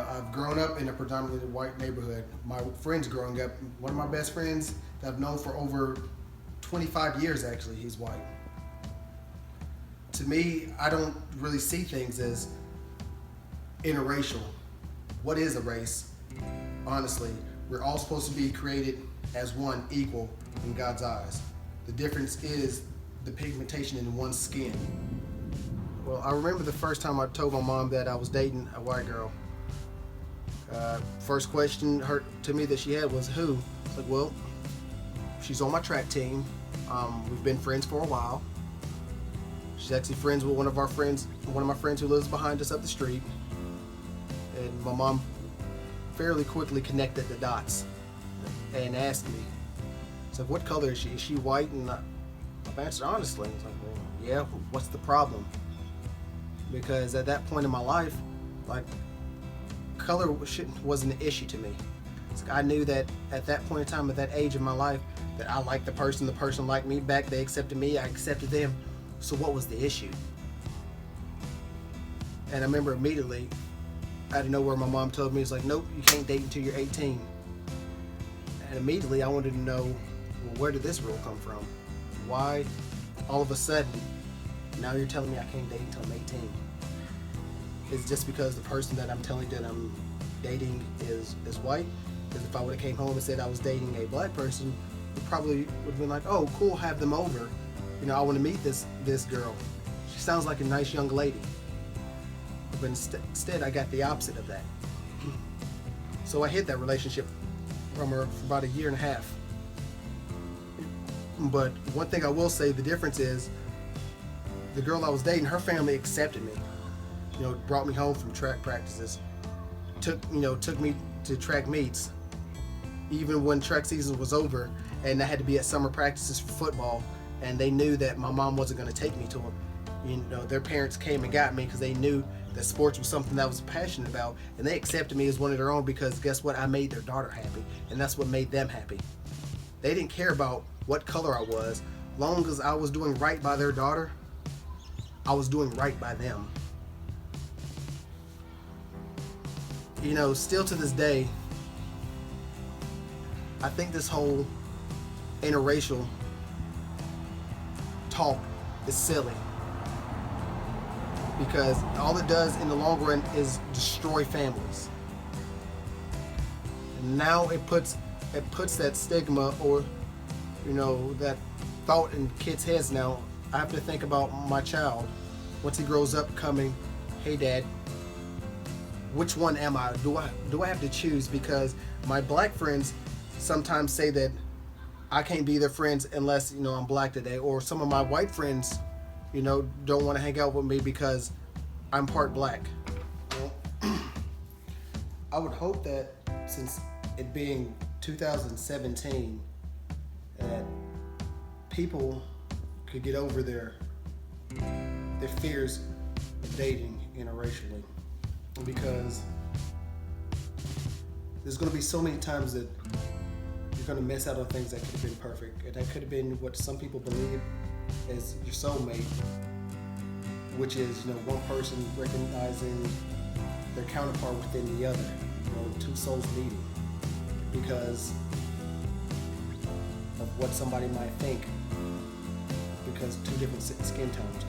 I've grown up in a predominantly white neighborhood. My friends growing up, one of my best friends that I've known for over 25 years actually, he's white. To me, I don't really see things as interracial. What is a race? Honestly, we're all supposed to be created as one, equal in God's eyes. The difference is the pigmentation in one's skin. Well, I remember the first time I told my mom that I was dating a white girl. First question to me that she had was, who? I was like, well, she's on my track team. We've been friends for a while. She's actually friends with one of my friends who lives behind us up the street. And my mom fairly quickly connected the dots and asked me, so what color is she? Is she white? And I've answered honestly. I was like, well, yeah, what's the problem? Because at that point in my life, like, color wasn't an issue to me. It's like I knew that at that point in time, at that age of my life, that I liked the person liked me back, they accepted me, I accepted them. So what was the issue? And I remember immediately, out of nowhere, my mom told me, it's like, nope, you can't date until you're 18. And immediately I wanted to know, well, where did this rule come from? Why all of a sudden, now you're telling me I can't date until I'm 18? Is it just because the person that I'm telling that I'm dating is white? Because if I would have came home and said I was dating a black person, it probably would have been like, oh, cool, have them over. You know, I want to meet this girl. She sounds like a nice young lady. But instead, I got the opposite of that. So I hid that relationship from her for about a year and a half. But one thing I will say, the difference is, the girl I was dating, her family accepted me. You know, brought me home from track practices, took me to track meets, even when track season was over and I had to be at summer practices for football, and they knew that my mom wasn't going to take me to them. You know, their parents came and got me because they knew that sports was something that I was passionate about, and they accepted me as one of their own because guess what? I made their daughter happy, and that's what made them happy. They didn't care about what color I was. Long as I was doing right by their daughter, I was doing right by them. You know, still to this day, I think this whole interracial talk is silly, because all it does in the long run is destroy families. And now it puts that stigma, or that thought in kids' heads. Now I have to think about my child once he grows up coming, hey dad, which one am I? Do I have to choose? Because my black friends sometimes say that I can't be their friends unless I'm black today, or some of my white friends don't want to hang out with me because I'm part black. Well, I would hope that since it being 2017, that people could get over their fears of dating interracially, because there's going to be so many times that you're going to miss out on things that could have been perfect, and that could have been what some people believe as your soulmate, which is one person recognizing their counterpart within the other, two souls meeting because of what somebody might think, because two different skin tones.